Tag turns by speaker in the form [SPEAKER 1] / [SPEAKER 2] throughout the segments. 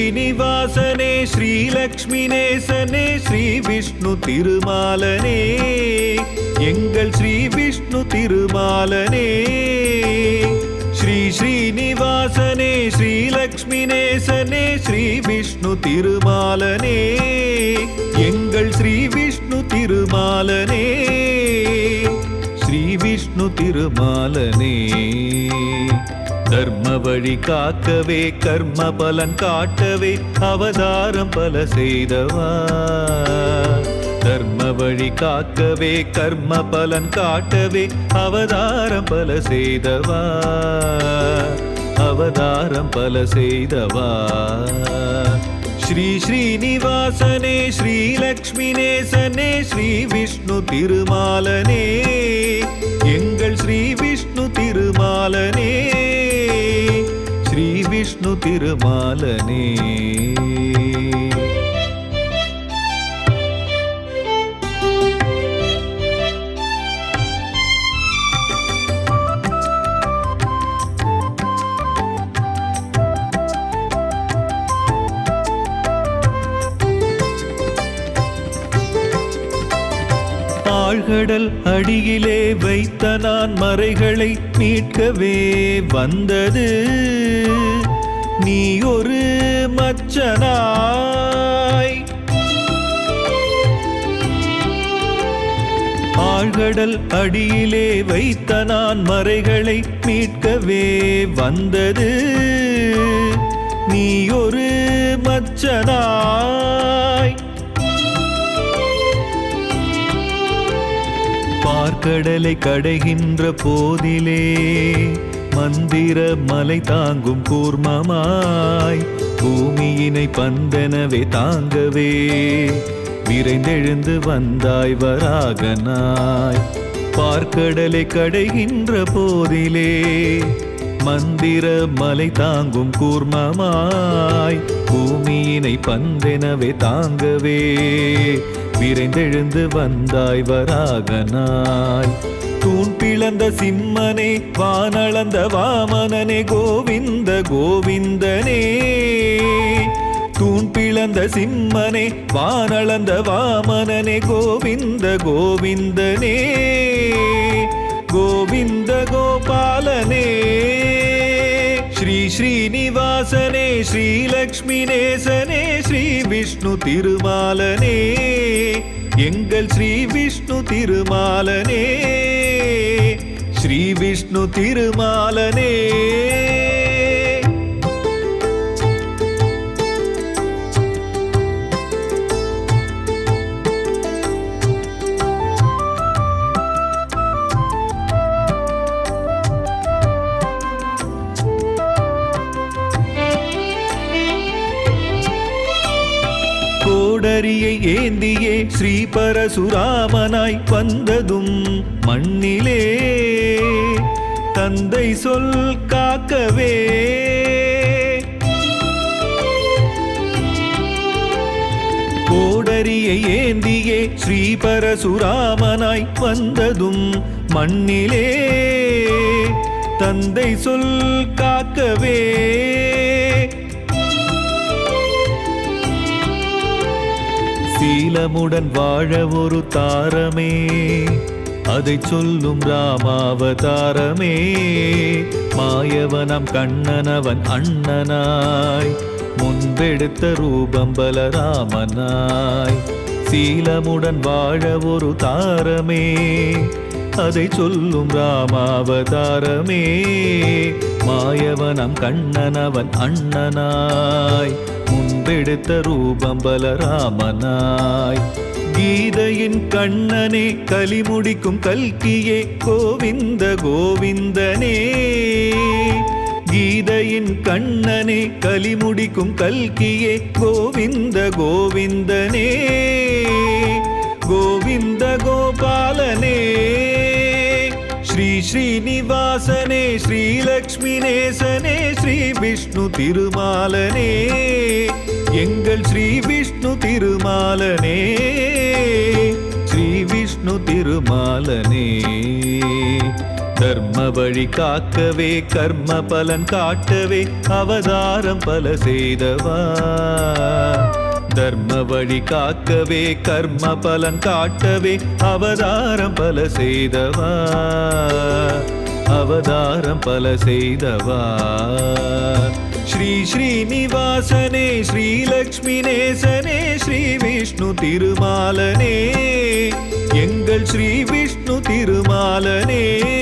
[SPEAKER 1] ஸ்ரீனிவாசனே ஸ்ரீலக்ஷ்மி நேசனே ஸ்ரீ விஷ்ணு திருமாலனே எங்கள் ஸ்ரீ விஷ்ணு திருமாலனே ஸ்ரீ ஸ்ரீனிவாசனே ஸ்ரீலக்ஷ்மி நேசனே ஸ்ரீ விஷ்ணு திருமாலனே எங்கள் ஸ்ரீ விஷ்ணு திருமாலனே ஸ்ரீ விஷ்ணு திருமாலனே தர்ம வழி காக்கவே கர்ம பலன் காட்டவே அவதாரம் பல செய்தவா தர்ம வழி காக்கவே கர்ம பலன் காட்டவே அவதாரம் பல செய்தவா அவதாரம் பல செய்தவா ஸ்ரீ ஸ்ரீனிவாசனே ஸ்ரீலக்ஷ்மி நேசனே ஸ்ரீ விஷ்ணு திருமாலனே எங்கள் ஸ்ரீ விஷ்ணு திருமாலனே ஸ்ரீ விஷ்ணு திருமாலனே ஆழ்கடல் அடியிலே வைத்த நான் மறைகளை மீட்கவே வந்தது நீ ஒரு மச்சனாய் ஆழ்கடல் அடியிலே வைத்த நான் மறைகளை மீட்கவே வந்தது நீ ஒரு மச்சனாய் பார்க்கடலை கடைகின்ற போதிலே மந்திர மலை தாங்கும் கூர்மமாய் பூமியினை பந்தனவே தாங்கவே விரைந்தெழுந்து வந்தாய் வராகனாய் பார்க்கடலை கடைகின்ற போதிலே மந்திர மலை தாங்கும் கூர்மமாய் பூமியினை பந்தனவே தாங்கவே விரைந்தெழுந்து வந்தாய் வராகனாய் தூண் பிளந்த சிம்மனே வானளந்த வாமனனே கோவிந்த கோவிந்தனே தூண் பிளந்த சிம்மனே வானளந்த வாமனனே கோவிந்த கோவிந்தனே கோவிந்த கோபாலனே ஸ்ரீ ஸ்ரீனிவாசனே ஸ்ரீலக்ஷ்மி நேசனே ஸ்ரீ விஷ்ணு திருமாலனே எங்கள் ஸ்ரீ விஷ்ணு திருமாலனே ஸ்ரீ விஷ்ணு திருமாலனே கோடரியை ஏந்தியே ஸ்ரீ பரசுராமனாய் வந்ததும் மண்ணிலே தந்தை சொல் காக்கவே கோடரியை ஏந்தியே ஸ்ரீ பரசுராமனாய் வந்ததும் மண்ணிலே தந்தை சொல் காக்கவே சீலமுடன் வாழ ஒரு தாரமே அதை சொல்லும் ராமாவதாரமே மாயவனம் கண்ணனவன் அண்ணனாய் முன்பெடுத்த ரூபம் பலராமனாய் சீலமுடன் வாழ ஒரு தாரமே அதை சொல்லும் ராமாவதாரமே மாயவனம் கண்ணனவன் அண்ணனாய் முன்பெடுத்த ரூபம் பலராமனாய் கீதையின் கண்ணனே கலிமுடிக்கும் கல்கியே கோவிந்த கோவிந்தனே கீதையின் கண்ணனே கலிமுடிக்கும் கல்கியே கோவிந்த கோவிந்தனே கோவிந்த கோபாலனே ஸ்ரீ ஸ்ரீனிவாசனே ஸ்ரீலக்ஷ்மி நேசனே ஸ்ரீ விஷ்ணு திருமாலனே எங்கள் ஸ்ரீ விஷ்ணு திருமாலனே ஸ்ரீ விஷ்ணு திருமாலனே தர்ம வழி காக்கவே கர்ம பலன் காட்டவே அவதாரம் பல செய்தவா. தர்ம வழி காக்கவே கர்ம பலன் காட்டவே அவதாரம் பல செய்தவா. அவதாரம் பல செய்தவா. ஸ்ரீ ஸ்ரீனிவாசனே ஸ்ரீ லக்ஷ்மி நேசனே ஸ்ரீ விஷ்ணு திருமாலனே எங்கள் ஸ்ரீ விஷ்ணு திருமாலனே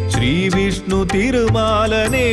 [SPEAKER 1] ஸ்ரீ விஷ்ணு திருமாலனே